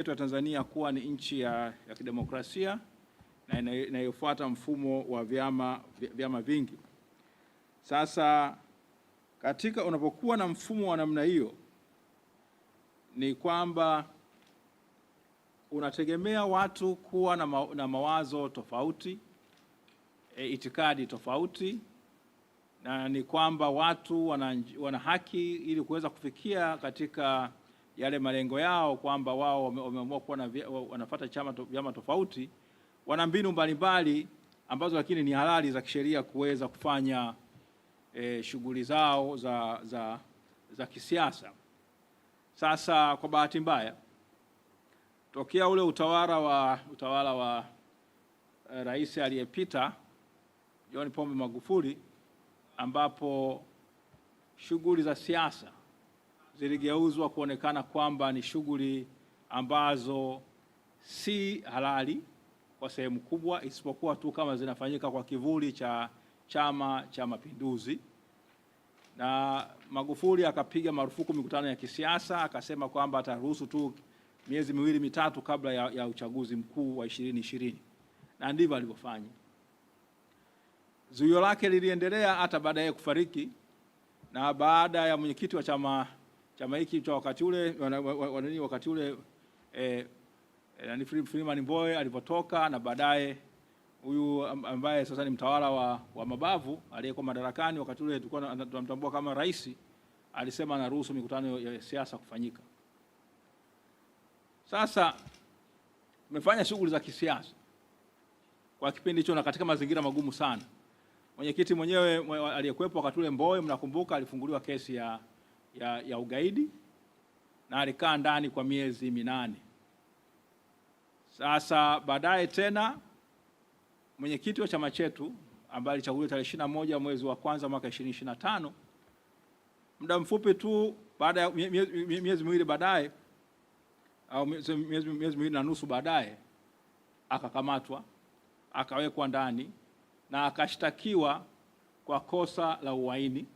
yetu ya Tanzania kuwa ni nchi ya kidemokrasia na inayofuata mfumo wa vyama vingi. Sasa katika unapokuwa na mfumo wa namna hiyo, ni kwamba unategemea watu kuwa na mawazo tofauti, itikadi tofauti, na ni kwamba watu wana haki ili kuweza kufikia katika yale malengo yao, kwamba wao wameamua kuwa wanafuata vyama tofauti, wana mbinu mbalimbali ambazo lakini ni halali za kisheria kuweza kufanya shughuli zao za kisiasa. Sasa kwa bahati mbaya, tokea ule utawala wa rais aliyepita John Pombe Magufuli, ambapo shughuli za siasa ziligeuzwa kuonekana kwamba ni shughuli ambazo si halali kwa sehemu kubwa, isipokuwa tu kama zinafanyika kwa kivuli cha Chama cha Mapinduzi. Na Magufuli akapiga marufuku mikutano ya kisiasa, akasema kwamba ataruhusu tu miezi miwili mitatu kabla ya uchaguzi mkuu wa 2020, na ndivyo alivyofanya. Zuio lake liliendelea hata baada ya kufariki, na baada ya mwenyekiti wa chama hiki cha wakati ule Freeman Mbowe alipotoka, na baadaye huyu ambaye sasa ni mtawala wa mabavu aliyekuwa madarakani wakati ule, tulikuwa tunamtambua kama rais, alisema anaruhusu mikutano ya siasa kufanyika. Sasa tumefanya shughuli za kisiasa kwa kipindi hicho na katika mazingira magumu sana. Mwenyekiti mwenyewe aliyekuwepo wakati ule Mbowe, mnakumbuka, alifunguliwa kesi ya ugaidi na alikaa ndani kwa miezi 8. Sasa baadaye tena mwenyekiti wa chama chetu ambaye alichaguliwa tarehe 21 mwezi wa kwanza mwaka 2025, muda mfupi tu baada ya miezi miwili baadaye, au miezi miwili na nusu baadaye, akakamatwa, akawekwa ndani na akashtakiwa kwa kosa la uhaini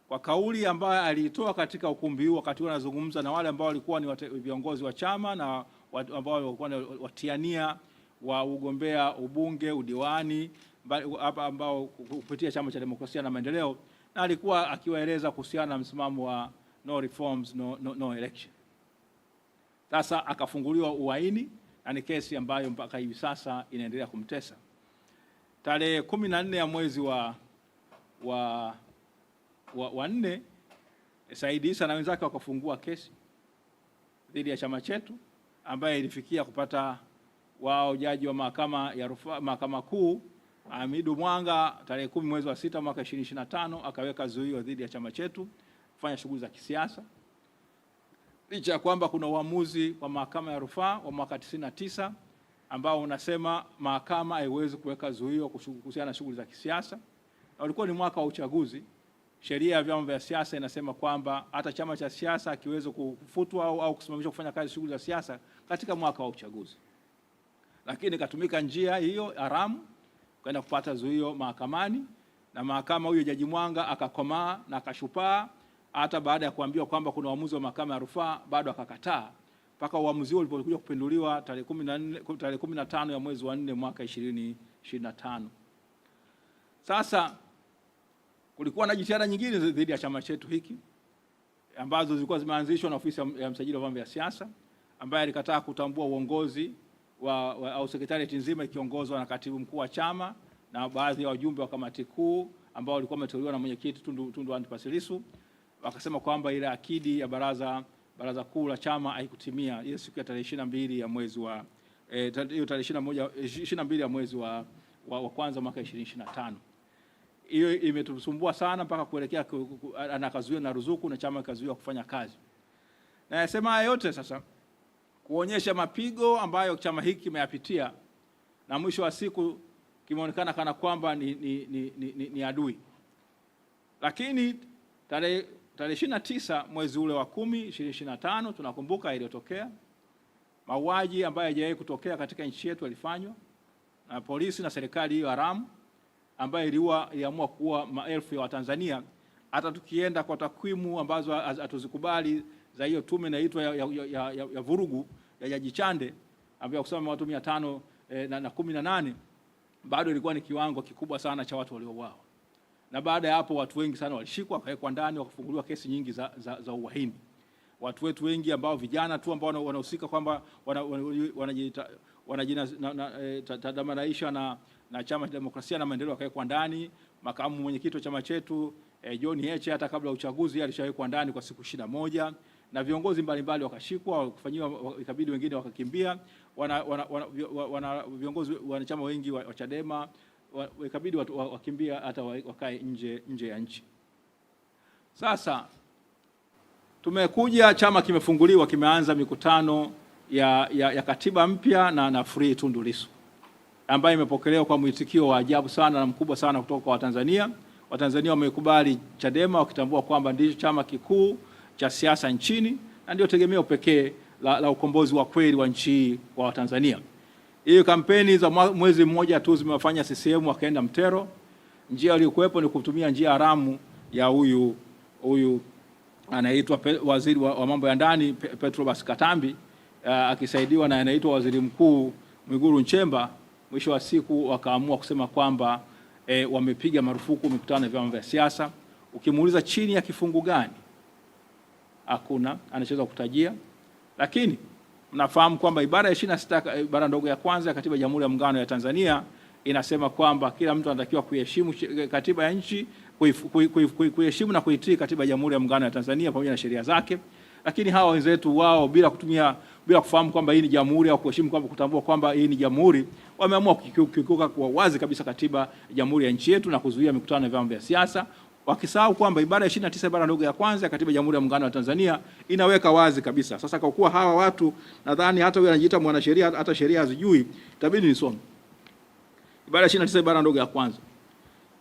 kwa kauli ambayo aliitoa katika ukumbi huu wakati anazungumza na wale ambao walikuwa ni viongozi wa chama na ambao walikuwa watiania wa ugombea ubunge, udiwani, ambao kupitia Chama cha Demokrasia na Maendeleo, na alikuwa akiwaeleza kuhusiana na msimamo wa no reforms no election. Sasa akafunguliwa uhaini na ni kesi ambayo mpaka hivi sasa inaendelea kumtesa. Tarehe 14 ya mwezi wa 4 Said Issa na wenzake wakafungua kesi dhidi ya chama chetu, ambaye ilifikia kupata wao jaji wa mahakama kuu Hamidu Mwanga tarehe 10 mwezi wa 6 mwaka 2025 akaweka zuio dhidi ya chama chetu kufanya shughuli za kisiasa, licha ya kwamba kuna uamuzi wa mahakama ya rufaa wa mwaka 99 ambao unasema mahakama haiwezi kuweka zuio kuhusiana na shughuli za kisiasa, na ulikuwa ni mwaka wa uchaguzi. Sheria ya vyama vya siasa inasema kwamba hata chama cha siasa akiweza kufutwa au kusimamishwa kufanya kazi shughuli za siasa katika mwaka wa uchaguzi. Lakini katumika njia hiyo haramu kwenda kupata zuio mahakamani, na mahakama huyo Jaji Mwanga akakomaa na akashupaa, hata baada ya kuambiwa kwamba kuna uamuzi wa mahakama ya rufaa bado akakataa, mpaka uamuzi huo ulipokuja kupinduliwa tarehe 15 ya mwezi wa 4 mwaka 2025. Sasa kulikuwa na jitihada nyingine dhidi ya chama chetu hiki ambazo zilikuwa zimeanzishwa na ofisi ya msajili wa vyama vya siasa, ambaye alikataa kutambua uongozi au sekretarieti nzima ikiongozwa na katibu mkuu wa chama na baadhi ya wajumbe wa kamati kuu ambao walikuwa wameteuliwa na mwenyekiti Tundu Antipas Lissu. Wakasema kwamba ile akidi ya baraza kuu la chama haikutimia ile siku ya tarehe 22 ya mwezi wa tarehe 22 ya mwezi wa kwanza mwaka 2025. Hiyo imetusumbua sana mpaka kuelekea anakazuia na ruzuku na chama kazuia kufanya kazi. Na nasema haya yote sasa kuonyesha mapigo ambayo chama hiki kimeyapitia, na mwisho wa siku kimeonekana kana kwamba ni adui. Lakini tarehe 29 mwezi ule wa 10 2025 tunakumbuka iliyotokea mauaji ambayo hayajawahi kutokea katika nchi yetu yalifanywa na polisi na serikali hiyo haramu, ambayo iliamua kuua maelfu ya Watanzania. Hata tukienda kwa takwimu ambazo hatuzikubali za hiyo tume inaitwa ya vurugu ya Jaji Chande ambayo kusema watu 518 bado ilikuwa ni kiwango kikubwa sana cha watu waliouawa. Na baada ya hapo watu wengi sana walishikwa, wakawekwa ndani, wakafunguliwa kesi nyingi za uhaini. Watu wetu wengi ambao vijana tu ambao wanahusika kwamba wanajinasibisha na Chama cha Demokrasia na Maendeleo wakawekwa ndani. Makamu mwenyekiti wa chama chetu John Heche hata kabla ya uchaguzi alishawekwa ndani kwa siku 21, na viongozi mbalimbali wakashikwa, wakafanywa, ikabidi wengine wakakimbia. Viongozi wanachama wengi wa Chadema ikabidi wakimbia hata wakae nje ya nchi. Sasa tumekuja, chama kimefunguliwa, kimeanza mikutano ya katiba mpya na Free Tundu Lissu, ambayo imepokelewa kwa mwitikio wa ajabu sana na mkubwa sana kutoka kwa Watanzania. Watanzania wamekubali Chadema wakitambua kwamba ndicho chama kikuu cha siasa nchini na ndio tegemeo pekee la ukombozi wa kweli wa nchi hii kwa Watanzania. Hiyo kampeni za mwezi mmoja tu zimewafanya CCM wakaenda mtero. Njia iliyokuwepo ni kutumia njia haramu ya huyu anaitwa waziri wa mambo ya ndani Petrobas Katambi, akisaidiwa na anaitwa waziri mkuu Mwigulu Nchemba. Mwisho wa siku wakaamua kusema kwamba wamepiga marufuku mikutano ya vyama vya siasa. Ukimuuliza chini ya kifungu gani, hakuna anachoweza kutajia. Lakini mnafahamu kwamba ibara ya 26 ibara ndogo ya kwanza ya Katiba ya Jamhuri ya Muungano ya Tanzania inasema kwamba kila mtu anatakiwa kuheshimu katiba ya nchi, kuheshimu na kuitii Katiba ya Jamhuri ya Muungano ya Tanzania pamoja na sheria zake. Lakini hawa wenzetu wao bila kufahamu kwamba hii ni jamhuri au kuheshimu kwamba kutambua kwamba hii ni jamhuri, wameamua kukiuka kwa wazi kabisa katiba ya jamhuri ya nchi yetu na kuzuia mikutano ya vyama vya siasa, wakisahau kwamba ibara ya 29 ibara ndogo ya kwanza ya Katiba ya Jamhuri ya Muungano wa Tanzania inaweka wazi kabisa. Sasa kwa kuwa hawa watu nadhani hata wewe anajiita mwanasheria hata sheria hazijui, itabidi nisome ibara ya 29 ibara ndogo ya kwanza.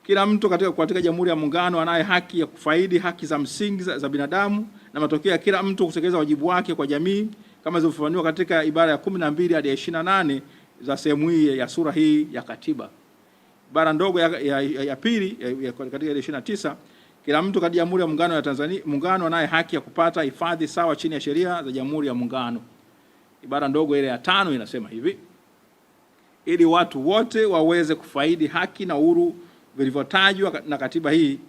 Kila mtu katika Jamhuri ya Muungano anaye haki ya kufaidi haki za msingi za binadamu na matokeo ya kila mtu kutekeleza wajibu wake kwa jamii kama zilivyofafanua katika ibara ya 12 hadi 28 za sehemu hii ya sura hii ya katiba. Ibara ndogo ya pili katika ile 29, kila mtu katika Jamhuri ya Muungano wa Tanzania anaye haki ya kupata hifadhi sawa chini ya sheria za Jamhuri ya Muungano. Ibara ndogo ile ya 5 inasema hivi: ili watu wote waweze kufaidi haki na uhuru vilivyotajwa na katiba hii,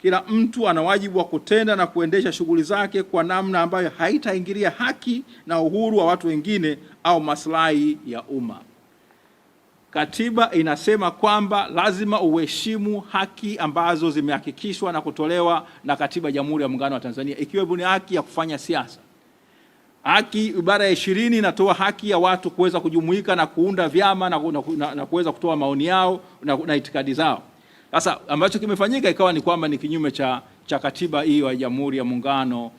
kila mtu ana wajibu wa kutenda na kuendesha shughuli zake kwa namna ambayo haitaingilia haki na uhuru wa watu wengine au maslahi ya umma. Katiba inasema kwamba lazima uheshimu haki ambazo zimehakikishwa na kutolewa na Katiba ya Jamhuri ya Muungano wa Tanzania, ikiwemo ni haki ya kufanya siasa. Haki, ibara ya 20 inatoa haki ya watu kuweza kujumuika na kuunda vyama na kuweza kutoa maoni yao na itikadi zao. Sasa ambacho kimefanyika ikawa ni kwamba ni kinyume cha katiba hiyo ya Jamhuri ya Muungano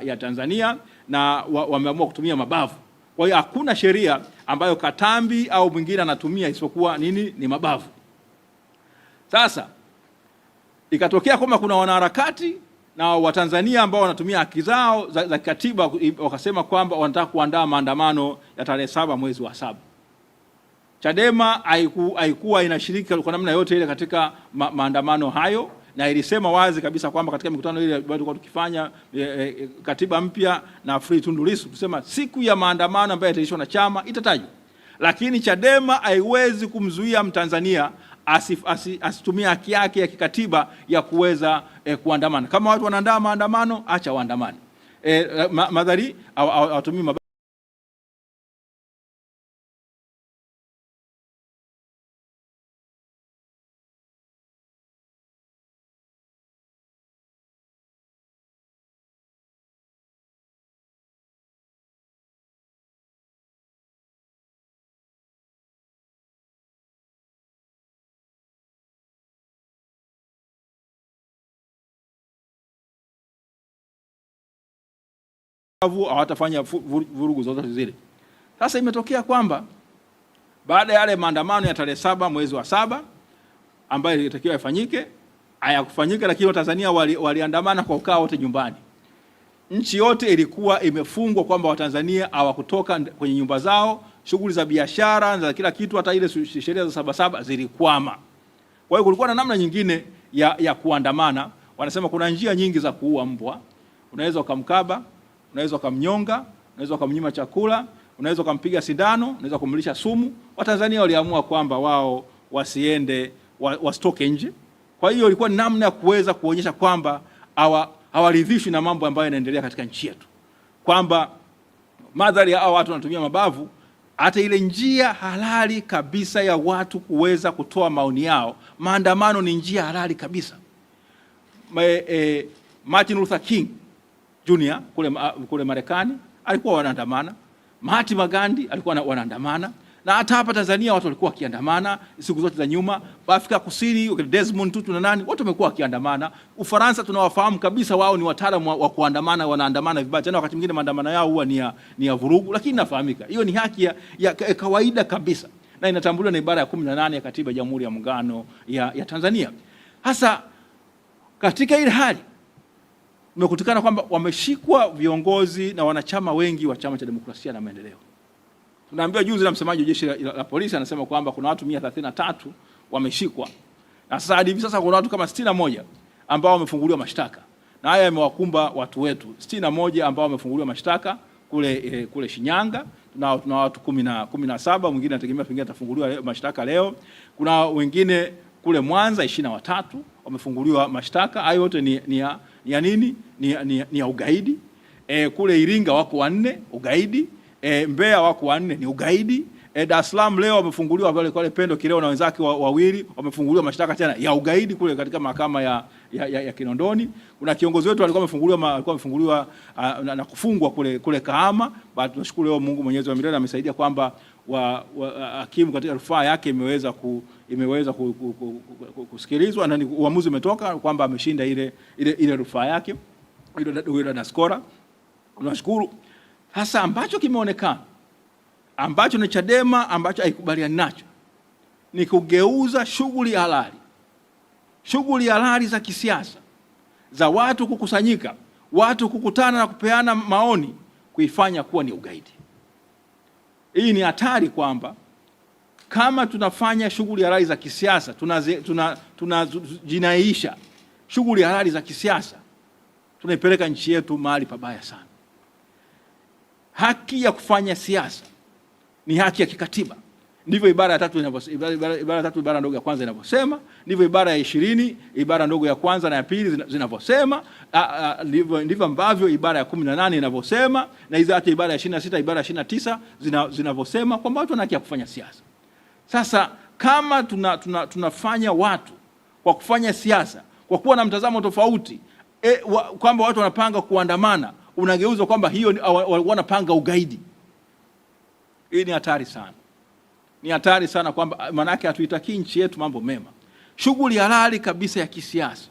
ya Tanzania, na wameamua kutumia mabavu. Kwa hiyo hakuna sheria ambayo Katambi au mwingine anatumia isipokuwa ni mabavu. Sasa ikatokea kwamba kuna wanaharakati na Watanzania ambao wanatumia haki zao za katiba, wakasema kwamba wanataka kuandaa maandamano ya tarehe 7 mwezi wa 7. Chadema haikuwa inashiriki kwa namna yote ile katika maandamano hayo, na ilisema wazi kabisa kwamba katika mikutano ile bado tulikuwa tukifanya katiba mpya na Free Tundu Lissu, tusema siku ya maandamano ambayo itaishwa na chama itatajwa. Lakini Chadema haiwezi kumzuia Mtanzania asitumie haki yake ya kikatiba ya kuweza kuandamana. Kama watu wanaandaa maandamano, acha waandamane. Madhari hawatumii hawatafanya vurugu zozote zile. Sasa imetokea kwamba baada ya yale maandamano ya tarehe 7 mwezi wa 7 ambayo ilitakiwa ifanyike, hayakufanyika, lakini Watanzania waliandamana kwa ukao wote nyumbani. Nchi yote ilikuwa imefungwa kwamba Watanzania hawakutoka kwenye nyumba zao, shughuli za biashara za kila kitu, hata ile sheria za Sabasaba zilikwama. Kwa hiyo kulikuwa na namna nyingine ya kuandamana. Wanasema kuna njia nyingi za kuua mbwa. Unaweza ukamkaba, unaweza ukamnyonga, unaweza ukamnyima chakula, unaweza kumpiga sindano, unaweza kumlisha sumu. Watanzania waliamua kwamba wao wasiende, wasitoke nje. Kwa hiyo ilikuwa ni namna ya kuweza kuonyesha kwamba hawaridhishwi na mambo ambayo yanaendelea katika nchi yetu, kwamba madhari ya watu wanatumia mabavu, hata ile njia halali kabisa ya watu kuweza kutoa maoni yao. Maandamano ni njia halali kabisa. Martin Luther King Jr. kule Marekani alikuwa wanaandamana, Mahatma Gandhi alikuwa wanaandamana, na hata hapa Tanzania watu walikuwa wakiandamana siku zote za nyuma. Afrika Kusini Desmond Tutu na nani, watu wamekuwa wakiandamana. Ufaransa tunawafahamu kabisa, wao ni wataalamu wa kuandamana, wanaandamana vibaya, tena wakati mwingine maandamano yao huwa ni ya vurugu, lakini nafahamika hiyo ni haki ya kawaida kabisa, na inatambuliwa na ibara ya 18 ya Katiba ya Jamhuri ya Muungano ya Tanzania. Hasa katika ile hali umekutikana kwamba wameshikwa viongozi na wanachama wengi wa Chama cha Demokrasia na Maendeleo. Tunaambiwa juzi na msemaji wa jeshi la polisi anasema kwamba kuna watu 133 wameshikwa, na sasa hadi hivi sasa kuna watu kama 61 ambao wamefunguliwa mashtaka, na haya yamewakumba watu wetu 61 ambao wamefunguliwa mashtaka kule Shinyanga. Tuna watu 17, mwingine anategemea pengine atafunguliwa mashtaka leo. Kuna wengine kule Mwanza 23 wamefunguliwa mashtaka. Hayo yote ni ya nini? Ni ya ugaidi. Kule Iringa wako 4 ugaidi. Mbeya wako 4 ni ugaidi. Dar es Salaam leo wamefunguliwa wale Pendo Kileo na wenzake wawili wamefunguliwa mashtaka tena ya ugaidi kule katika mahakama ya Kinondoni. Kuna kiongozi wetu alikuwa amefunguliwa na kufungwa kule Kahama. Baada tunashukuru leo Mungu Mwenyezi wa milele amesaidia kwamba hakimu katika rufaa yake imeweza kusikilizwa na uamuzi umetoka kwamba ameshinda ile rufaa yake ile Daskora. Tunashukuru. Hasa ambacho kimeonekana, ambacho ni Chadema ambacho haikubaliani nacho, ni kugeuza shughuli halali za kisiasa za watu kukusanyika, watu kukutana na kupeana maoni, kuifanya kuwa ni ugaidi. Hii ni hatari kwamba kama tunafanya shughuli halali za kisiasa, tunajinaisha shughuli halali za kisiasa, tunaipeleka nchi yetu mahali pabaya sana. Haki ya kufanya siasa ni haki ya kikatiba. Ndivyo ibara ya 3 ibara ndogo ya kwanza inavyosema, ndivyo ibara ya 20 ibara ndogo ya kwanza na ya pili zinavyosema, ndivyo ambavyo ibara ya 18 inavyosema, na hizo hata ibara ya 26 ibara ya 29 zinavyosema kwamba watu wana haki ya kufanya siasa. Sasa kama tunafanya watu kwa kufanya siasa kwa kuwa na mtazamo tofauti, kwamba watu wanapanga kuandamana, unageuza kwamba hiyo wanapanga ugaidi. Hii ni hatari sana. Ni hatari sana, kwamba maana yake hatuitakii nchi yetu mambo mema. Shughuli halali kabisa ya kisiasa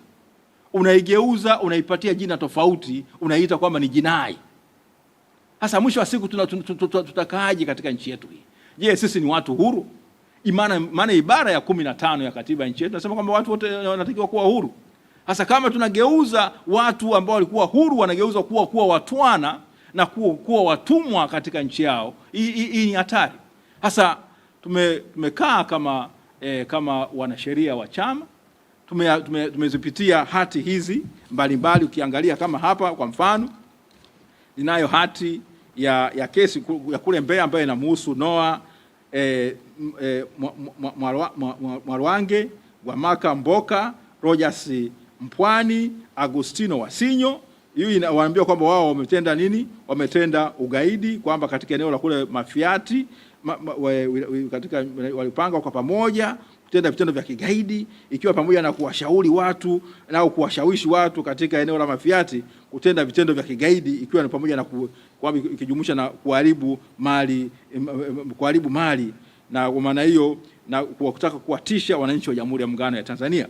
unaigeuza, unaipatia jina tofauti, unaiita kwamba ni jinai. Hasa mwisho wa siku tutakaaje katika nchi yetu hii? Je, sisi ni watu huru? Maana ibara ya 15 ya katiba ya nchi yetu nasema kwamba watu wote wanatakiwa kuwa huru. Hasa kama tunageuza watu ambao walikuwa huru, wanageuza kuwa watwana na kuwa watumwa katika nchi yao, hii ni hatari. Hasa tumekaa kama wanasheria wa chama, tumezipitia hati hizi mbalimbali. Ukiangalia kama hapa kwa mfano, ninayo hati ya kesi ya kule Mbeya ambayo inamhusu Noah Mwarwange, Gwamaka Mboka, Rogers Mpwani, Agustino Wasinyo. Hii inawaambia kwamba wao wametenda nini? Wametenda ugaidi, kwamba katika eneo la kule Mafiati katika walipanga kwa pamoja kutenda vitendo vya kigaidi, ikiwa pamoja na kuwashauri watu na kuwashawishi watu katika eneo la Mafiati kutenda vitendo vya kigaidi, ikiwa ni pamoja na ikijumuisha na kuharibu mali, na kwa maana hiyo na kutaka kuwatisha wananchi wa Jamhuri ya Muungano ya Tanzania.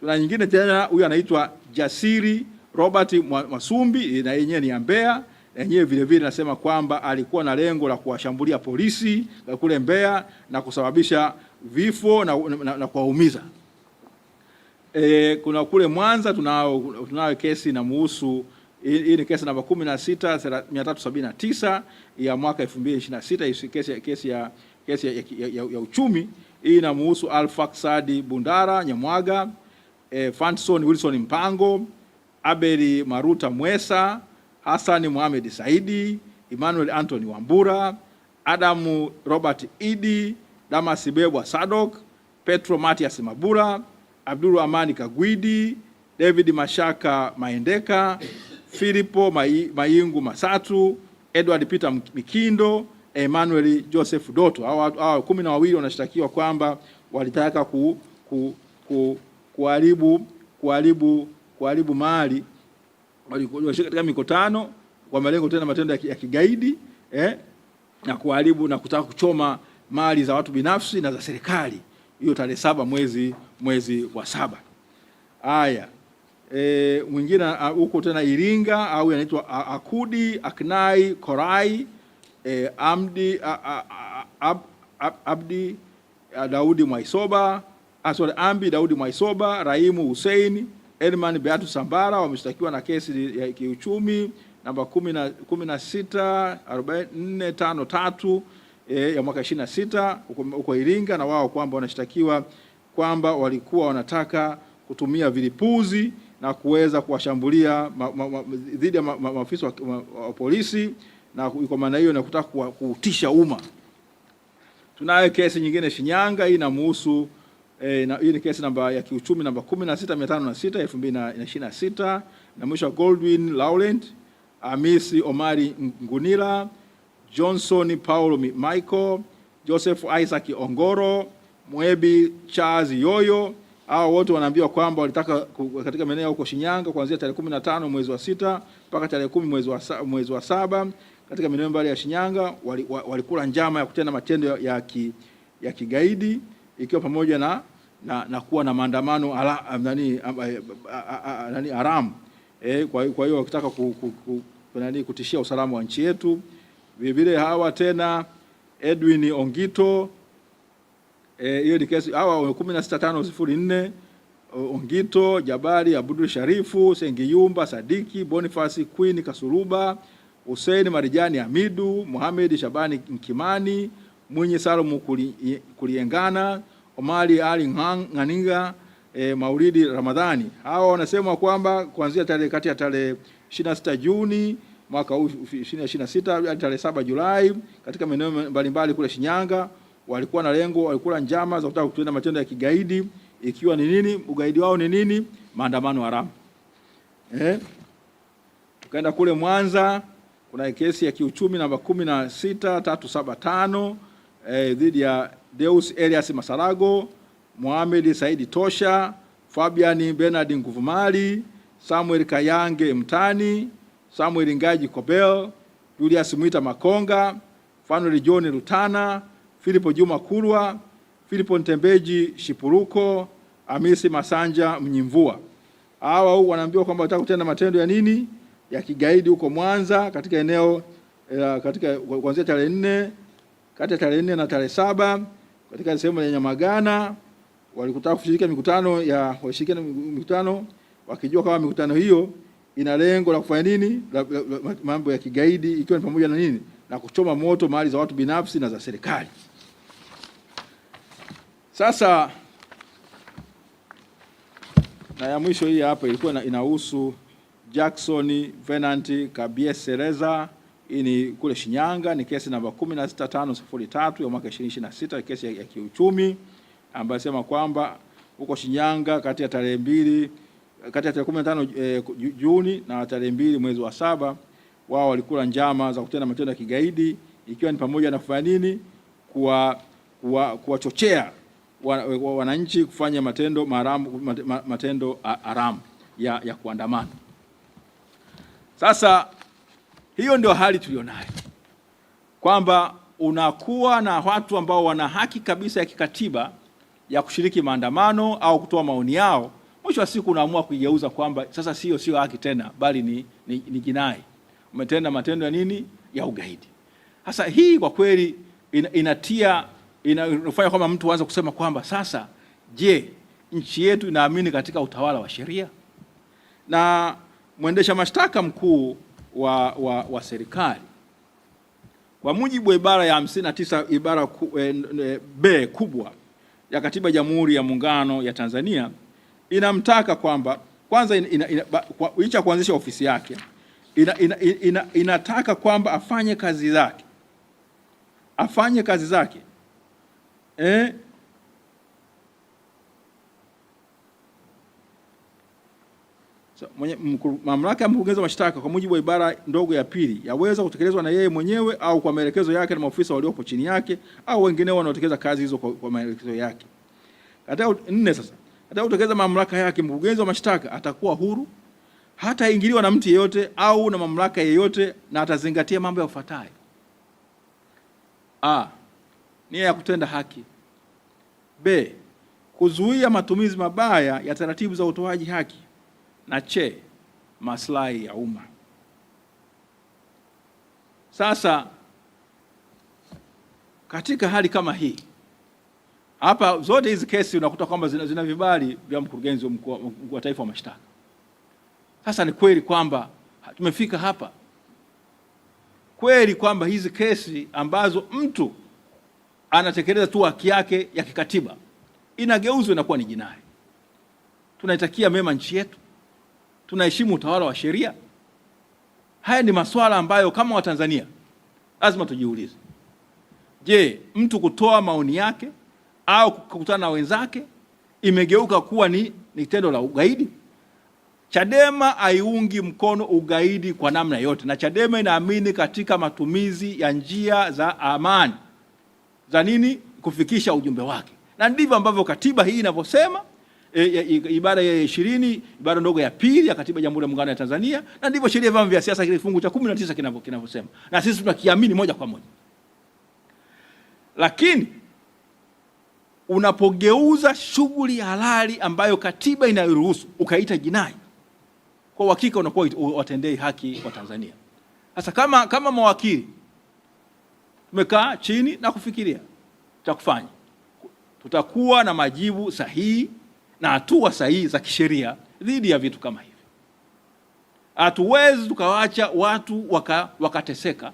Tuna nyingine tena, huyu anaitwa Jasiri Robert Masumbi, na yenyewe ni ya Mbeya. Yenyewe vile vile nasema kwamba alikuwa na lengo la kuwashambulia polisi kule Mbeya na kusababisha vifo na kuwaumiza. Kuna kule Mwanza tunao kesi inamuhusu, hii ni kesi namba 16379 ya mwaka 2026, kesi ya uchumi. Hii inamuhusu Alfax Sadi Bundara Nyamwaga, Fanson Wilson Mpango, Abeli Maruta Mwesa, Hassan Mohamed Saidi, Emmanuel Anthony Wambura, Adamu Robert Idi, Damas Bebwa Sadok, Petro Matias Mabula, Abdul Amani Kagwidi, David Mashaka Maendeka, Filipo Mayingu Masatu, Edward Peter Mikindo, Emmanuel Joseph Doto. Hao 12 wanashtakiwa kwamba walitaka kuharibu mali, walishiriki katika mikutano kwa malengo tena matendo ya kigaidi na kuharibu na kutaka kuchoma mali za watu binafsi na za serikali. Hiyo tarehe 7 mwezi wa 7. Haya, mwingine huko tena Iringa au anaitwa Akudi Aknai Korai, Abdi Daudi Mwaisoba, Ambi Daudi Mwaisoba, Raimu Hussein, Edman Beatu Sambara wameshtakiwa na kesi ya kiuchumi namba 164453 ya mwaka 26 huko Iringa, na wao kwamba wanashtakiwa kwamba walikuwa wanataka kutumia vilipuzi na kuweza kuwashambulia dhidi ya maafisa wa polisi, na kwa maana hiyo na kutaka kuutisha umma. Tunayo kesi nyingine Shinyanga, hii inamuhusu hii ni kesi namba ya kiuchumi namba 16506 2026, na mwisho Goldwyn Laurent, Hamisi Omari Ngunila, Johnson Paulo Michael, Joseph Isaac Ongoro, Mwebi Charles Yoyo. Hao wote wanaambiwa kwamba walitaka katika maeneo huko Shinyanga kuanzia tarehe 15 mwezi wa 6 mpaka tarehe 10 mwezi wa 7 katika maeneo mbali ya Shinyanga walikula njama ya kutenda matendo ya kigaidi, ikiwa pamoja na kuwa na maandamano haramu. Kwa hiyo wakitaka kutishia usalama wa nchi yetu. Vile hawa tena Edwin Ongito, hiyo ni kesi hawa 16504, Ongito, Jabari Abdul Sharifu, Sengiyumba Sadiki, Boniface Queen Kasuruba, Hussein Marijani Hamidu, Mohamed Shabani Nkimani, Mwinyi Salomu Kuliengana, Omari Ali Nganinga, Maulidi Ramadhani. Hawa wanasema kwamba kuanzia kati ya tarehe 26 Juni mwaka 2026 hadi tarehe 7 Julai katika maeneo mbalimbali kule Shinyanga walikuwa na lengo, walikula njama za kutaka kutenda matendo ya kigaidi, ikiwa ni nini? Ugaidi wao ni nini? Maandamano haramu. Tukaenda kule Mwanza, kuna kesi ya kiuchumi namba 16375 dhidi ya Deus Elias Masarago, Mohamed Saidi Tosha, Fabian Bernard Nguvumali, Samuel Kayange Mtani, Samuel Ngaji Kobel, Julius Mwita Makonga, Fanuel John Lutana, Filipo Juma Kulwa, Filipo Ntembeji Shipuruko, Hamisi Masanja Mnyimvua. Hawa wanaambiwa kwamba wataka kutenda matendo ya nini? Ya kigaidi huko Mwanza katika eneo katika kuanzia tarehe 4 kati ya tarehe 4 na tarehe 7 katika sehemu ya Nyamagana. Walikutaka kushiriki mikutano wakijua kama mikutano hiyo ina lengo la kufanya nini? Mambo ya kigaidi, ikiwa ni pamoja na nini? Na kuchoma moto mali za watu binafsi na za serikali. Sasa na ya mwisho hii hapa ilikuwa inahusu Jackson Venant Kabiesereza. Hii ni kule Shinyanga, ni kesi namba 16503 ya mwaka 2026, kesi ya kiuchumi ambayo sema kwamba huko Shinyanga kati ya tarehe 15 Juni na tarehe 2 mwezi wa 7 wao walikula njama za kutenda matendo ya kigaidi, ikiwa ni pamoja na kufanya nini? Kuwachochea wananchi kufanya matendo haramu ya kuandamana. Sasa hiyo ndio hali tulionayo, kwamba unakuwa na watu ambao wana haki kabisa ya kikatiba ya kushiriki maandamano au kutoa maoni yao. Mwisho wa siku unaamua kuigeuza kwamba sasa sio haki tena, bali ni jinai. Umetenda matendo ya nini? Ya ugaidi. Sasa hii kwa kweli inafanya kwamba mtu aanze kusema kwamba sasa, je, nchi yetu inaamini katika utawala wa sheria? Na mwendesha mashtaka mkuu wa serikali kwa mujibu wa ibara ya 59 ibara B kubwa ya Katiba ya Jamhuri ya Muungano ya Tanzania inamtaka kwamba kwanza licha kuanzisha ofisi yake inataka kwamba afanye kazi zake afanye kazi zake. Mamlaka ya mkurugenzi wa mashtaka kwa mujibu wa ibara ndogo ya pili yaweza kutekelezwa na yeye mwenyewe au kwa maelekezo yake na maafisa waliopo chini yake au wengineo wanaotekeleza kazi hizo kwa maelekezo yake. Katika kutekeleza mamlaka yake, mkurugenzi wa mashtaka atakuwa huru, hataingiliwa na mtu yeyote au na mamlaka yeyote, na atazingatia mambo yafuatayo: a, nia ya kutenda haki; b, kuzuia matumizi mabaya ya taratibu za utoaji haki; na che, maslahi ya umma. Sasa katika hali kama hii hapa, zote hizi kesi unakuta kwamba zina vibali vya mkurugenzi mkuu wa taifa wa mashtaka. Sasa ni kweli kwamba tumefika hapa kweli kwamba hizi kesi ambazo mtu anatekeleza tu haki yake ya kikatiba inageuzwa inakuwa ni jinai? Tunaitakia mema nchi yetu? Tunaheshimu utawala wa sheria? Haya ni masuala ambayo kama Watanzania lazima tujiulize. Je, mtu kutoa maoni yake au kukutana na wenzake imegeuka kuwa ni tendo la ugaidi? Chadema haiungi mkono ugaidi kwa namna yote, na Chadema inaamini katika matumizi ya njia za amani za kufikisha ujumbe wake, na ndivyo ambavyo katiba hii inavyosema. Ibara ya 20 ibara ndogo ya pili ya katiba ya Jamhuri ya Muungano wa Tanzania, na ndivyo sheria ya vyama vya siasa kifungu cha 19 kinavyosema, na sisi tunakiamini moja kwa moja. Lakini unapogeuza shughuli halali ambayo katiba inayoruhusu ukaita jinai, kwa hakika unakuwa watendei haki wa Tanzania. Sasa kama mawakili tumekaa chini na kufikiria cha kufanya, tutakuwa na majibu sahihi na hatua sahihi za kisheria dhidi ya vitu kama hivi. Hatuwezi tukawaacha watu wakateseka,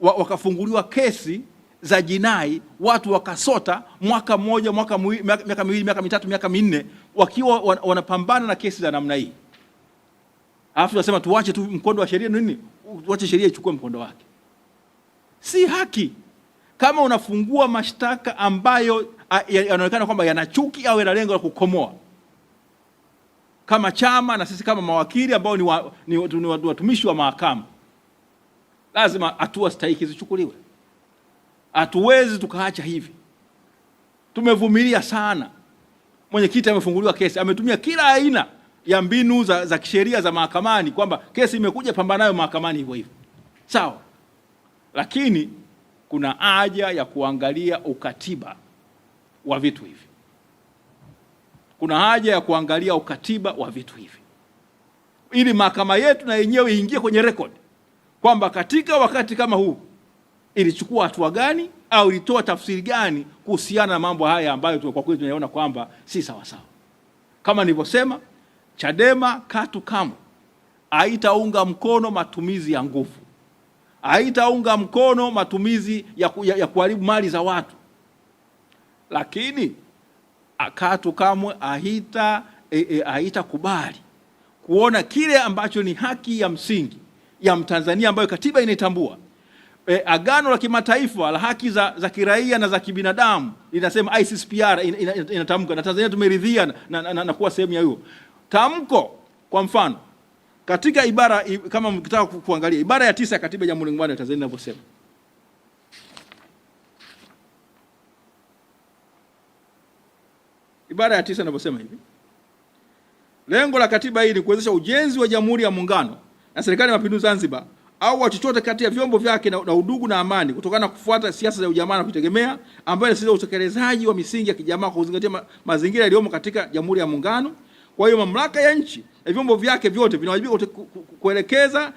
wakafunguliwa kesi za jinai, watu wakasota mwaka mmoja, miaka miwili, miaka mitatu, miaka minne wakiwa wanapambana na kesi za namna hii. Alafu tunasema tuache tu mkondo wa sheria tuache sheria ichukue mkondo wake. Si haki. Kama unafungua mashtaka ambayo yanaonekana kwamba yana chuki au yana lengo la kukomoa, kama chama na sisi kama mawakili ambao ni watumishi wa mahakama, lazima hatua stahiki zichukuliwe. Hatuwezi tukaacha hivi. Tumevumilia sana. Mwenyekiti amefunguliwa kesi, ametumia kila aina ya mbinu za kisheria za mahakamani kwamba kesi imekuja, pambana nayo mahakamani hivyo hivyo. Sawa. Lakini kuna haja ya kuangalia ukatiba wa vitu hivi. Kuna haja ya kuangalia ukatiba wa vitu hivi, ili mahakama yetu na yenyewe iingie kwenye record kwamba katika wakati kama huu ilichukua hatua gani au ilitoa tafsiri gani kuhusiana na mambo haya ambayo kwa kweli tunaona kwamba si sawa sawa. Kama nilivyosema, Chadema katu kamwe haitaunga mkono matumizi ya nguvu, haitaunga mkono matumizi ya kuharibu mali za watu, lakini katu kamwe haitakubali kuona kile ambacho ni haki ya msingi ya Mtanzania ambayo katiba inaitambua. Agano la kimataifa la haki za kiraia na za kibinadamu linasema, ICCPR inatamka, na Tanzania tumeridhia na kuwa sehemu ya hiyo tamko. Kwa mfano, katika ibara, kama mkitaka kuangalia ibara ya 9 ya katiba ya Jamhuri ya Muungano wa Tanzania inavyosema, ibara ya 9 inavyosema hivi: lengo la katiba hii ni kuwezesha ujenzi wa Jamhuri ya Muungano na Serikali ya Mapinduzi Zanzibar au wa chochote kati ya vyombo vyake na udugu na amani, kutokana na kufuata siasa za ujamaa na kujitegemea, ambayo inasisitiza utekelezaji wa misingi ya kijamaa kwa kuzingatia mazingira yaliyomo katika Jamhuri ya Muungano. Kwa hiyo mamlaka ya nchi na vyombo vyake vyote vinawajibika kuelekeza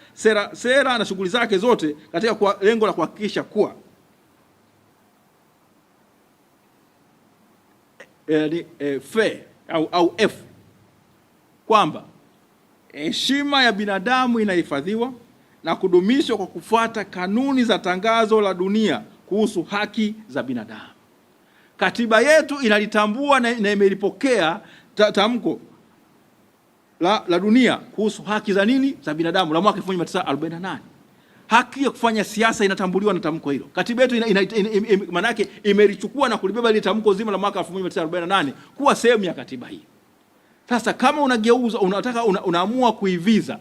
sera na shughuli zake zote katika lengo la kuhakikisha kuwa kwamba heshima ya binadamu inahifadhiwa na kudumishwa kwa kufuata kanuni za Tangazo la Dunia kuhusu haki za binadamu. Katiba yetu inalitambua na imelipokea tamko la dunia kuhusu haki za binadamu la mwaka 1948. haki ya kufanya siasa inatambuliwa na tamko hilo. Katiba yetu maana yake imelichukua na kulibeba ile tamko zima la mwaka 1948 kuwa sehemu ya katiba hii. Sasa kama unageuza, unataka unaamua kuiviza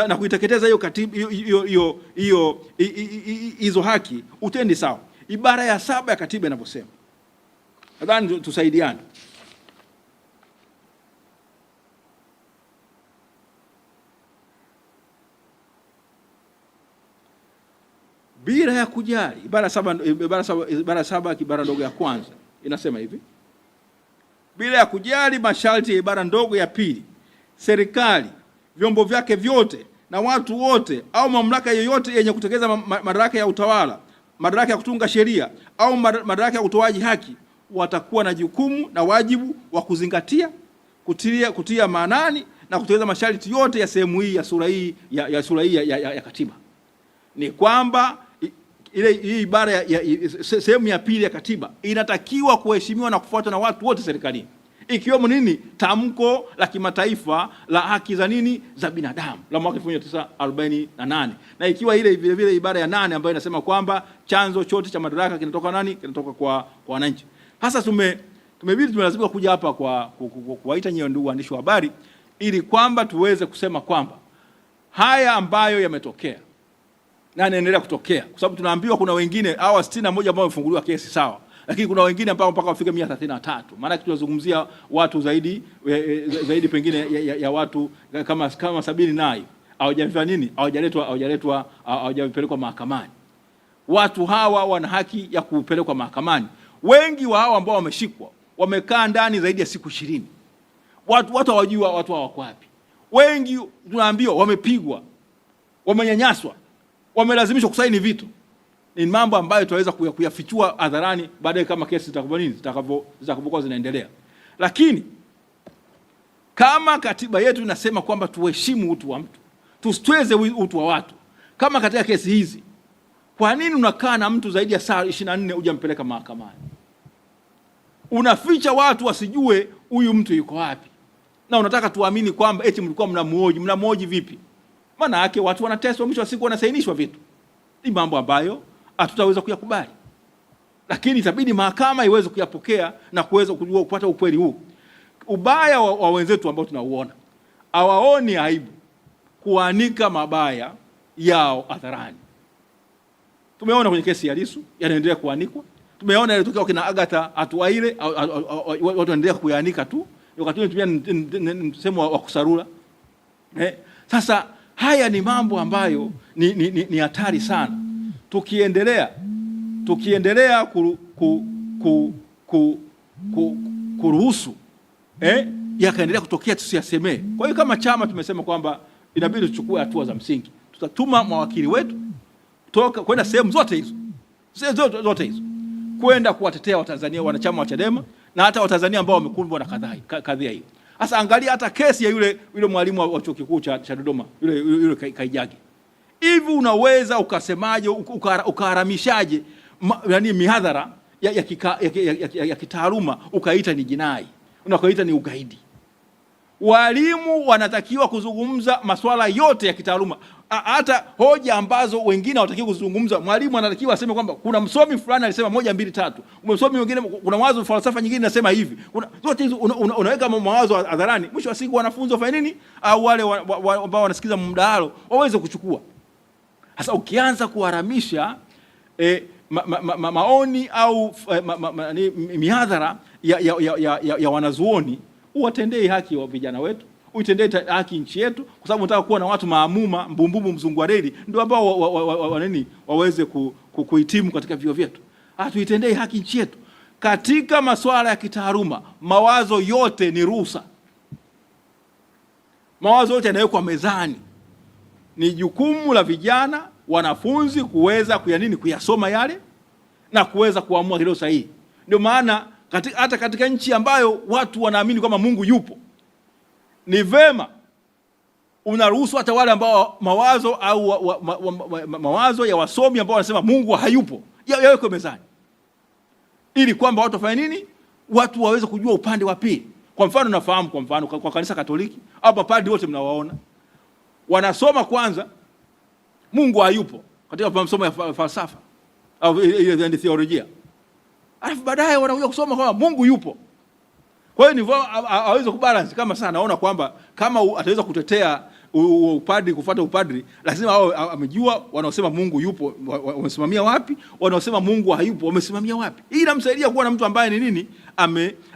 na kuiteketeza hiyo katiba hizo haki, utendi sawa. Ibara ya 7 ya katiba inavyosema, nadhani tusaidiane. Bila ya kujali, ibara 7 ibara ndogo ya kwanza inasema hivi: bila ya kujali masharti ya ibara ndogo ya pili, serikali, vyombo vyake vyote na watu wote au mamlaka yoyote yenye kutekeleza madaraka ya utawala, madaraka ya kutunga sheria au madaraka ya utoaji haki watakuwa na jukumu na wajibu wa kuzingatia, kutia maanani na kutekeleza masharti yote ya sehemu hii ya sura hii ya katiba. Ni kwamba hii ibara sehemu ya pili ya katiba inatakiwa kuheshimiwa na kufuatwa na watu wote serikalini, ikiwemo nini? Tamko la kimataifa la haki za nini, za binadamu la mwaka 1948, na ikiwa ile vile vile ibara ya 8 ambayo inasema kwamba chanzo chote cha madaraka kinatoka nani? Kinatoka kwa wananchi. Hasa tumelazimika kuja hapa kuwaita nyinyi ndugu waandishi wa habari, ili kwamba tuweze kusema kwamba haya ambayo yametokea na yanaendelea kutokea, kwa sababu tunaambiwa kuna wengine hawa 61 ambao wamefunguliwa kesi sawa, lakini kuna wengine ambao mpaka wafike 133. Maana tunazungumzia watu zaidi pengine ya watu kama 70 nayo hawajafanya nini, hawajapelekwa mahakamani. Watu hawa wana haki ya kupelekwa mahakamani. Wengi wa hao ambao wameshikwa wamekaa ndani zaidi ya siku 20. Watu hawajua watu hao wako wapi. Wengi tunaambiwa wamepigwa, wamenyanyaswa, wamelazimishwa kusaini vitu. Ni mambo ambayo tunaweza kuyafichua hadharani baadaye kama kesi zitakapokuwa zinaendelea. Lakini kama katiba yetu inasema kwamba tuheshimu utu wa mtu, tusitweze utu wa watu, kama katika kesi hizi, kwa nini unakaa na mtu zaidi ya saa 24 hujampeleka mahakamani? Unaficha watu wasijue huyu mtu yuko wapi, na unataka tuamini kwamba eti mlikuwa mnamuoji vipi? Maana yake watu wanateswa, mwisho wa siku wanasainishwa vitu. Ni mambo ambayo hatutaweza kuyakubali, lakini itabidi mahakama iweze kuyapokea na kuweza kupata ukweli huu. Ubaya wa wenzetu ambao tunauona, hawaoni aibu kuanika mabaya yao hadharani. Tumeona kwenye kesi ya Lissu yanaendelea kuanikwa. Tumeona ilitokea kina Agatha Atuhaire, watu wanaendelea kuyanika tu, wakati tunatumia msemo wa kusarura. Sasa haya ni mambo ambayo ni hatari sana. Tukiendelea kuruhusu yakaendelea kutokea tusiyasemee. Kwa hiyo kama chama tumesema kwamba inabidi tuchukue hatua za msingi. Tutatuma mawakili wetu kwenda sehemu zote hizo kwenda kuwatetea Watanzania, wanachama wa Chadema na hata Watanzania ambao wamekumbwa na kadhia hiyo. Sasa angalia hata kesi ya yule mwalimu wa chuo kikuu cha Dodoma, yule Kaijage. Hivi unaweza ukasemaje, ukaharamishaje yani mihadhara ya kitaaluma ukaita ni jinai, unakoita ni ugaidi? Walimu wanatakiwa kuzungumza masuala yote ya kitaaluma, hata hoja ambazo wengine hawatakiwi kuzungumza. Mwalimu anatakiwa aseme kwamba kuna msomi fulani alisema 1 2 3, msomi mwingine kuna mawazo falsafa nyingine inasema hivi. Zote hizo unaweka mawazo hadharani, mwisho wa siku wanafunzi wafanye nini? Au wale ambao wanasikiza mdahalo waweze kuchukua. Sasa ukianza kuharamisha maoni au mihadhara ya wanazuoni, uwatendei haki wa vijana wetu, uitendei haki nchi yetu, kwa sababu unataka kuwa na watu maamuma mbumbumu mzungu wa reli ndio ambao waweze kuhitimu katika vyuo vyetu. Hatuitendei haki nchi yetu. Katika masuala ya kitaaluma, mawazo yote ni ruhusa. Mawazo yote yanawekwa mezani. Ni jukumu la vijana, wanafunzi kuweza kuyasoma yale na kuweza kuamua hilo sahihi. Ndio maana hata katika nchi ambayo watu wanaamini kwamba Mungu yupo, ni vema unaruhusu hata wale ambao mawazo ya wasomi ambao wanasema Mungu hayupo yawekwe mezani, ili kwamba watu wafanye nini? Watu waweze kujua upande wa pili. Kwa mfano nafahamu, kwa kanisa Katoliki, hapa padri wote mnawaona wanasoma kwanza, Mungu hayupo katika masomo ya falsafa au ile theolojia. Alafu baadaye wanakuja kusoma kwamba Mungu yupo. Kwa hiyo ni hawezi kubalance kama sana naona kwamba kama ataweza kutetea upadri, kufuata upadri, lazima wao amejua wanaosema Mungu yupo wamesimamia wapi, wanaosema Mungu hayupo wamesimamia wapi. Hii inamsaidia kuwa na mtu ambaye ni nini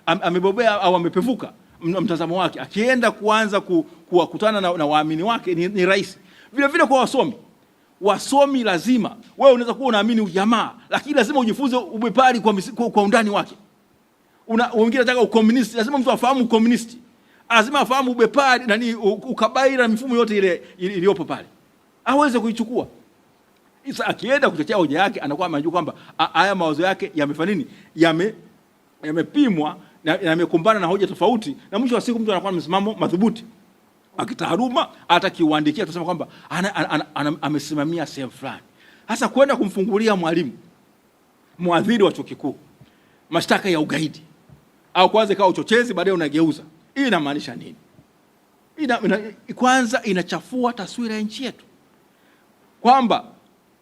amebobea au amepevuka mtazamo wake. Akienda kuanza kukutana na waamini wake ni rahisi. Vile vile kwa wasomi lazima, wewe unaweza kuwa unaamini ujamaa, lakini lazima ujifunze ubepari kwa undani wake. Wengine wanataka ukomunisti, lazima mtu afahamu ukomunisti. Lazima afahamu ubepari ukabaira mifumo yote ile iliyopo pale. Aweze kuichukua. Sasa akienda kutetea hoja yake anakuwa anajua kwamba haya mawazo yake yamefanya nini? Yamepimwa na yamekumbana na hoja tofauti, na mwisho wa siku mtu anakuwa na msimamo madhubuti. Akitaaluma hata kiuandikia tutasema kwamba amesimamia sehemu fulani. Sasa kwenda kumfungulia mwalimu mwadhiri wa chuo kikuu mashtaka ya ugaidi au kwanza kwa uchochezi baadaye unageuza, hii inamaanisha nini? Kwanza inachafua taswira ya nchi yetu, kwamba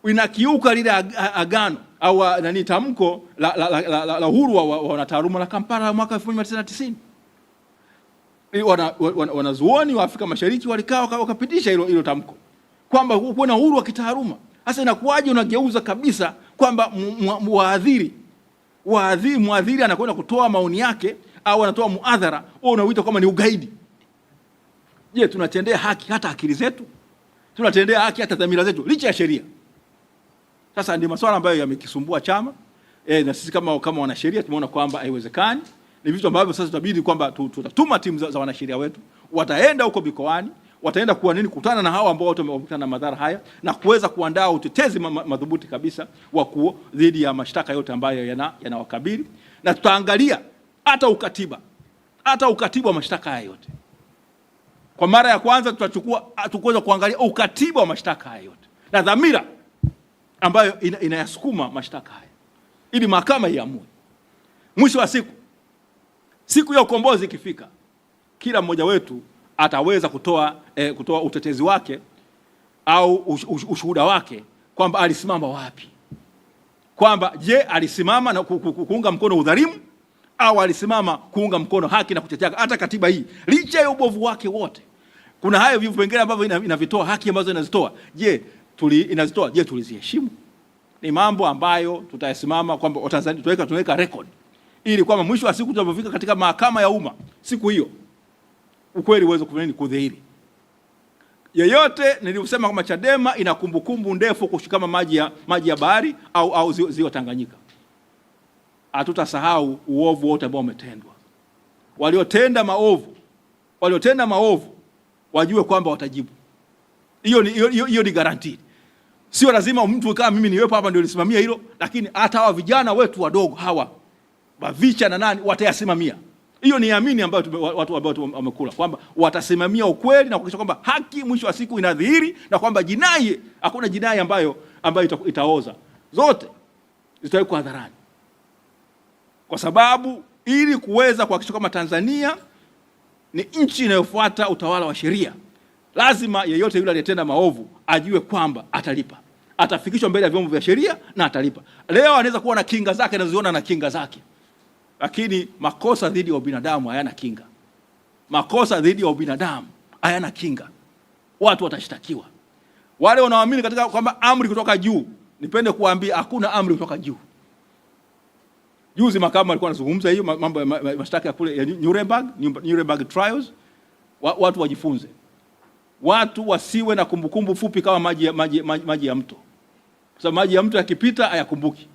inakiuka lile agano au tamko la uhuru wa wanataaluma la Kampala la mwaka 1990. Wanazuoni wa Afrika Mashariki walikaa wakapitisha hilo tamko kwamba kuna uhuru wa kitaaluma. Sasa inakuwaje unageuza kabisa kwamba mwadhiri anakwenda kutoa maoni yake au anatoa muadhara, wewe unaoita kama ni ugaidi? Je, tunatendea haki hata akili zetu? Tunatendea haki hata dhamira zetu licha ya sheria? Sasa ndio masuala ambayo yamekisumbua chama. Na sisi kama wanasheria tumeona kwamba haiwezekani. Ni vitu ambavyo sasa tutabidi kwamba tutatuma timu za wanasheria wetu, wataenda huko mikoani, wataenda kukutana na hao ambao wamekutana na madhara haya na kuweza kuandaa utetezi madhubuti kabisa wa dhidi ya mashtaka yote ambayo yanawakabili. Na tutaangalia hata ukatiba wa mashtaka haya yote. Kwa mara ya kwanza tutaweza kuangalia ukatiba wa mashtaka haya yote na dhamira ambayo inayasukuma mashtaka haya, ili mahakama iamue. Mwisho wa siku ya ukombozi ikifika, kila mmoja wetu ataweza kutoa utetezi wake au ushuhuda wake kwamba alisimama wapi, kwamba je, alisimama na kuunga mkono udhalimu au alisimama kuunga mkono haki na kutetea hata katiba hii licha ya ubovu wake wote. Kuna hayo vipengele ambavyo inavitoa haki ambazo inazitoa. Je, tuliziheshimu? Ni mambo ambayo tutayasimama kwamba Watanzania tunaweka record, ili kwamba mwisho wa siku tunapofika katika mahakama ya umma siku hiyo ukweli uweze kudhihiri. Yeyote nilisema kama Chadema ina kumbukumbu ndefu kushikama maji ya bahari au ziwa Tanganyika. Hatutasahau uovu wote ambao umetendwa. Waliotenda maovu wajue kwamba watajibu. Hiyo ni guarantee. Sio lazima mtu kama mimi niwepo hapa ndio nisimamia hilo, lakini hata hawa vijana wetu wadogo hawa Bavicha na nani watayasimamia. Hiyo ni amini ambayo watu ambao wamekula kwamba watasimamia ukweli na kuhakikisha kwamba haki mwisho wa siku inadhihiri, na kwamba hakuna jinai ambayo itaoza. Zote zitawekwa hadharani. Kwa sababu ili kuweza kuhakikisha kwamba Tanzania ni nchi inayofuata utawala wa sheria, lazima yeyote yule aliyetenda maovu ajue kwamba atalipa. Atafikishwa mbele ya vyombo vya sheria na atalipa. Leo anaweza kuwa na kinga zake anaziona na kinga zake, lakini makosa dhidi ya ubinadamu hayana kinga. Makosa dhidi ya ubinadamu hayana kinga. Watu watashtakiwa. Wale wanaoamini katika kwamba amri kutoka juu, nipende kuambia hakuna amri kutoka juu. Juzi mahakama alikuwa anazungumza hiyo mambo ya mashtaka ya kule ya Nuremberg trials. Watu wajifunze. Watu wasiwe na kumbukumbu fupi kama maji ya mto. Kwa sababu maji ya mto yakipita hayakumbuki.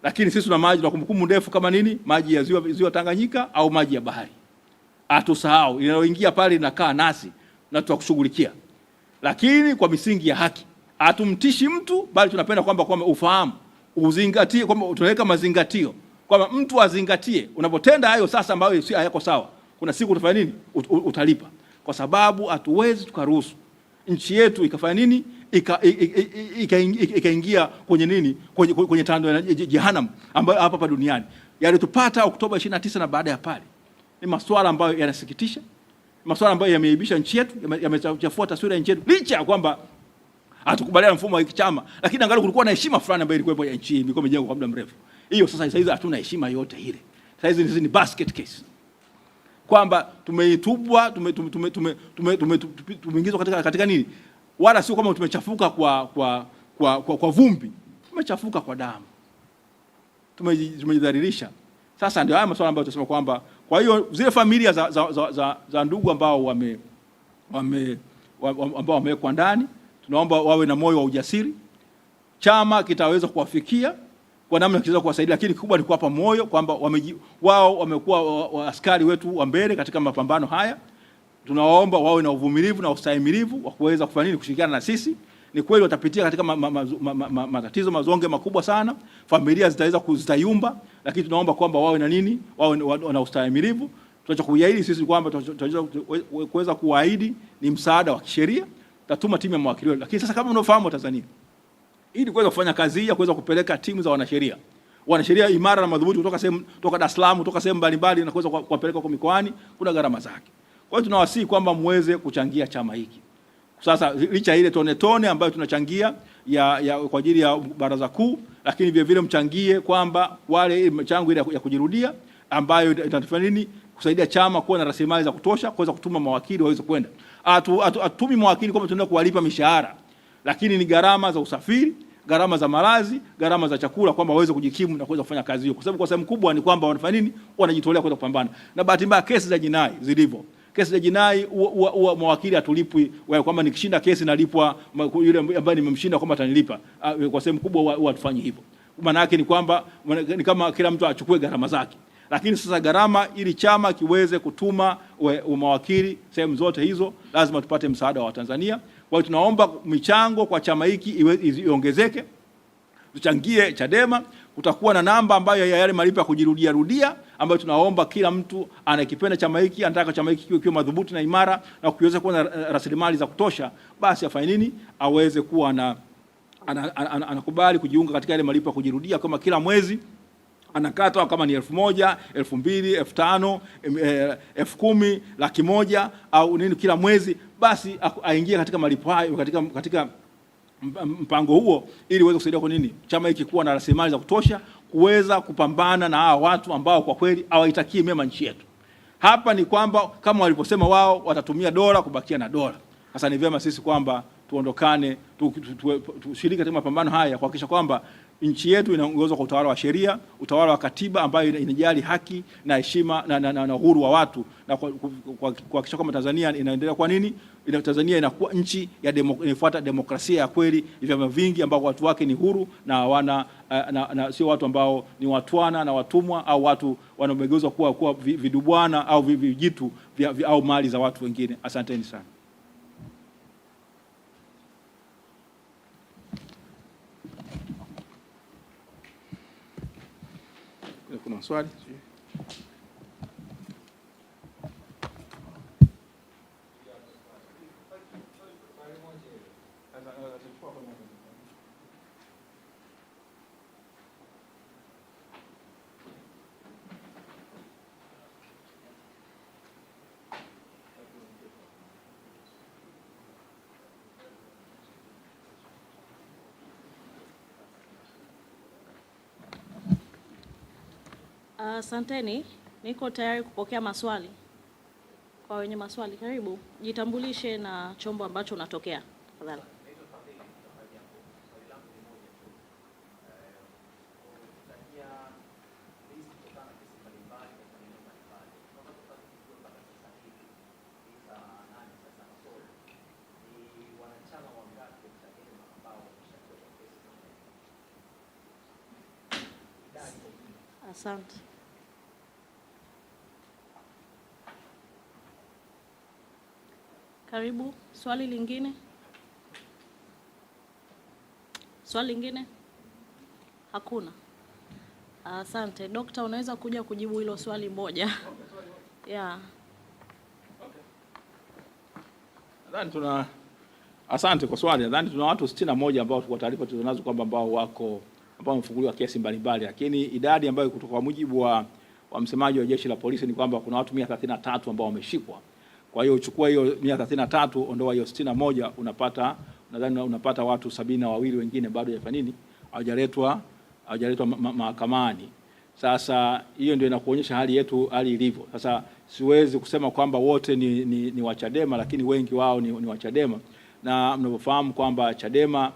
Lakini sisi tuna maji na kumbukumbu ndefu kama nini? Maji ya ziwa Tanganyika au maji ya bahari. Hatusahau, inayoingia pale inakaa nasi na tutakushughulikia. Lakini kwa misingi ya haki. Hatumtishi mtu, bali tunapenda kwamba ufahamu, uzingatie, kwamba tunaweka mazingatio, kwamba mtu azingatie unapotenda hayo sasa ambayo si hayako sawa. Kuna siku utafanya nini? Utalipa. Kwa sababu hatuwezi tukaruhusu nchi yetu ikafanya nini? Ikaingia kwenye nini? Kwenye tando ya jehanamu ambayo hapa duniani. Yalitupata Oktoba 29 na baada ya pale. Ni masuala ambayo yanasikitisha. Masuala ambayo yameibisha nchi yetu, yamechafua taswira ya nchi yetu. Licha ya kwamba hatukubaliana mfumo wa chama, lakini angalau kulikuwa na heshima fulani ambayo ilikuwa ya nchi ilikuwa imejengwa kwa muda mrefu. Hiyo sasa hizi hatuna heshima yote ile. Sasa hizi ni basket case, kwamba tumeitubwa, tumeingizwa katika nini, wala sio kama tumechafuka kwa vumbi, tumechafuka kwa damu, tumejidhalilisha. Sasa ndio haya masuala ambayo tunasema kwamba, kwa hiyo zile familia za ndugu ambao ambao wamewekwa ndani, tunaomba wawe na moyo wa ujasiri. Chama kitaweza kuwafikia kwa namna kinaweza kuwasaidia, lakini kubwa ni kuwapa moyo kwamba wao wamekuwa askari wetu wa mbele katika mapambano haya. Tunawaomba wawe na uvumilivu na ustahimilivu wa kuweza kufanya nini, kushirikiana na sisi. Ni kweli watapitia katika matatizo mazonge makubwa sana, familia zitaweza kuzitayumba, lakini tunaomba kwamba wawe na nini, wawe na ustahimilivu. Tunachokuahidi sisi kwamba tunaweza kuahidi ni msaada wa kisheria, tutatuma timu ya mawakili wetu. Lakini sasa kama unaofahamu Tanzania, ili kuweza kufanya kazi hii ya kuweza kupeleka timu za wanasheria imara na madhubuti kutoka Dar es Salaam, kutoka sehemu mbalimbali na kuweza kuwapeleka kwa mikoani, kuna gharama zake. Kwa hiyo tunawasihi kwamba muweze kuchangia chama hiki. Sasa licha ile tone ambayo tunachangia kwa ajili ya baraza kuu, lakini vile vile mchangie kwamba wale mchango ile ya kujirudia ambayo itatufanya nini, kusaidia chama kuwa na rasilimali za kutosha kuweza kutuma mawakili waweze kwenda. Atumi mawakili kwamba tunaenda kuwalipa mishahara, lakini ni gharama za usafiri, gharama za malazi, gharama za chakula, kwamba waweze kujikimu na kuweza kufanya kazi hiyo, kwa sababu kwa sehemu kubwa ni kwamba wanafanya nini, wanajitolea kuweza kupambana. Na bahati mbaya kesi za jinai zilivyo, kesi za jinai huwa mawakili atulipwi, kwamba nikishinda kesi nalipwa yule ambaye nimemshinda kwamba atanilipa. Kwa sehemu kubwa huwa tufanye hivyo. Maana yake ni kwamba ni kama kila mtu achukue gharama zake. Lakini sasa gharama, ili chama kiweze kutuma mawakili sehemu zote hizo, lazima tupate msaada wa Tanzania. Kwa hiyo tunaomba michango kwa chama hiki iongezeke. Tuchangie Chadema. Kutakuwa na namba ambayo ya yale malipo ya kujirudia ambayo tunaomba kila mtu anakipenda chama hiki, anataka chama hiki kiwe madhubuti na imara na kuweza kuwa na rasilimali za kutosha, basi afanye nini, aweze kuwa anakubali kujiunga katika yale malipo ya kujirudia, kama kila mwezi anakata kama ni 1,000, 2,000, 5,000, 10,000, 100,000 au nini kila mwezi, basi aingie katika malipo hayo katika mpango huo, ili uweze kusaidia kwa nini chama hiki kuwa na rasilimali za kutosha kuweza kupambana na hawa watu ambao kwa kweli hawaitakii mema nchi yetu. Hapa ni kwamba kama waliposema wao watatumia dola kubakia na dola. Sasa ni vyema sisi kwamba tuondokane, tushiriki katika mapambano haya kuhakikisha kwamba nchi yetu inaongozwa kwa utawala wa sheria, utawala wa katiba ambayo inajali haki na heshima na uhuru wa watu, na kuhakikisha kwamba Tanzania inaendelea kwa nini, Tanzania inakuwa nchi inafuata demokrasia ya kweli, vyama vingi ambao watu wake ni huru na hawana na sio watu ambao ni watwana na watumwa, au watu wanaogeuzwa kuwa vidubwana au vijitu au mali za watu wengine. Asanteni sana. Kuna swali? Asanteni, niko tayari kupokea maswali. Kwa wenye maswali, karibu jitambulishe na chombo ambacho unatokea tafadhali. Asante. Karibu, swali lingine? Swali lingine? Hakuna. Asante. Dokta, unaweza kuja kujibu hilo swali moja? Yeah. Nadhani asante kwa swali. Nadhani tuna watu 61 ambao kwa taarifa tunazo kwamba ambao wamefunguliwa kesi mbalimbali, lakini idadi ambayo kutoka kwa mujibu wa msemaji wa jeshi la polisi ni kwamba kuna watu 133 ambao wameshikwa. Kwa hiyo uchukua hiyo 133 ondoa hiyo 61 unapata nadhani unapata watu 72 wengine bado hawajaletwa mahakamani. Sasa hiyo ndio inakuonyesha hali yetu, hali ilivyo. Sasa siwezi kusema kwamba wote ni wa Chadema, lakini wengi wao ni wa Chadema, na mnavyofahamu kwamba Chadema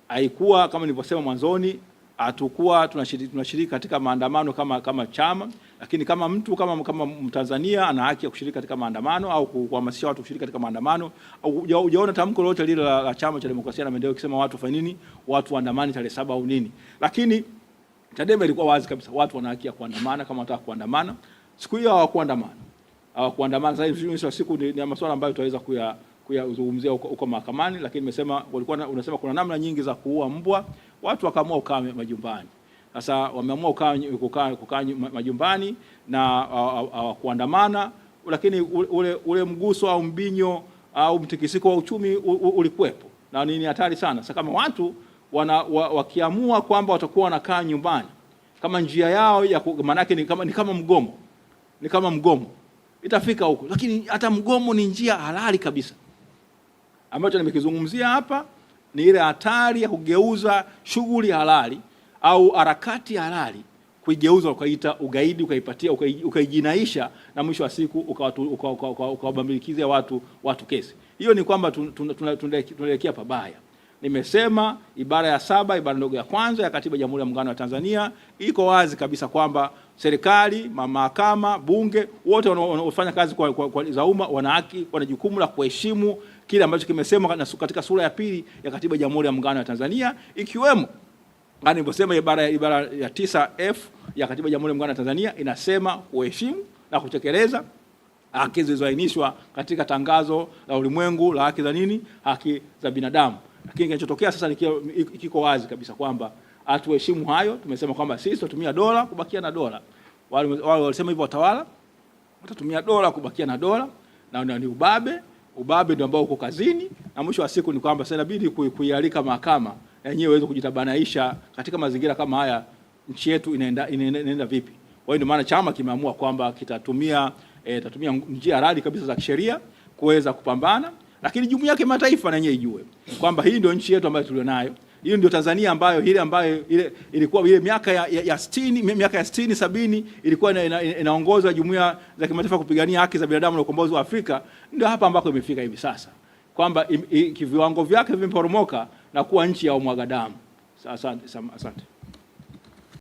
haikuwa kama nilivyosema mwanzoni, hatakuwa tunashiriki katika maandamano kama chama, lakini kama mtu kama Mtanzania ana haki ya kushiriki katika maandamano au kuhamasisha watu kushiriki katika maandamano. Hujaona tamko lolote lile la Chama cha Demokrasia na Maendeleo kisema watu fanye nini, watu waandamane tarehe 7 au nini. Lakini Chadema ilikuwa wazi kabisa, watu wana haki ya kuandamana kama wanataka kuandamana. Siku hiyo hawakuandamana. Sasa hivi siku ni masuala ambayo tutaweza kuyazungumzia huko mahakamani, lakini nimesema unasema kuna namna nyingi za kuua mbwa, watu wakaamua kukaa majumbani. Sasa wameamua kukaa majumbani na kuandamana, lakini ule mguso au mbinyo au mtikisiko wa uchumi ulikuwepo, na ni hatari sana. Sasa kama watu wakiamua kwamba watakuwa wanakaa nyumbani kama njia yao ya manake ni kama mgomo itafika huko, lakini hata mgomo ni njia halali kabisa. Ambacho nimekizungumzia hapa ni ile hatari ya kugeuza shughuli halali au harakati halali kuigeuza ukaita ugaidi, ukaipatia ukaijinaisha, na mwisho wa siku ukawabambikizia watu kesi. Hiyo ni kwamba tunaelekea pabaya. Nimesema ibara ya 7 ibara ndogo ya kwanza ya Katiba ya Jamhuri ya Muungano wa Tanzania iko wazi kabisa kwamba serikali, mahakama, bunge, wote wanaofanya kazi za umma wana haki, wana jukumu la kuheshimu kile ambacho kimesemwa katika sura ya 2 ya Katiba ya Jamhuri ya Muungano wa Tanzania, ikiwemo nilivyosema ibara ya 9F ya Katiba ya Jamhuri ya Muungano wa Tanzania inasema kuheshimu na kutekeleza haki zilizoainishwa katika Tangazo la Ulimwengu la haki za binadamu. Lakini kinachotokea sasa kiko wazi kabisa kwamba hatuheshimu hayo. Tumesema kwamba sisi tutatumia dola kubakia na dola. Wale walisema hivyo watawala watatumia dola kubakia na dola, na ni ubabe ndio ambao uko kazini, na mwisho wa siku ni kwamba sasa inabidi kuialika mahakama yenyewe iweze kujitabanaisha katika mazingira kama haya, nchi yetu inaenda vipi. Kwa hiyo ndio maana chama kimeamua kwamba kitatumia njia halali kabisa za kisheria kuweza kupambana, lakini jumuiya ya kimataifa na yenyewe ijue kwamba hii ndio nchi yetu ambayo tulionayo. Hiyo ndio Tanzania ambayo ilikuwa ile miaka ya 60 70 ilikuwa inaongoza jumuiya za kimataifa kupigania haki za binadamu na ukombozi wa Afrika. Ndio hapa ambako imefika hivi sasa, kwamba viwango vyake vimeporomoka na kuwa nchi ya umwagadamu. Asante.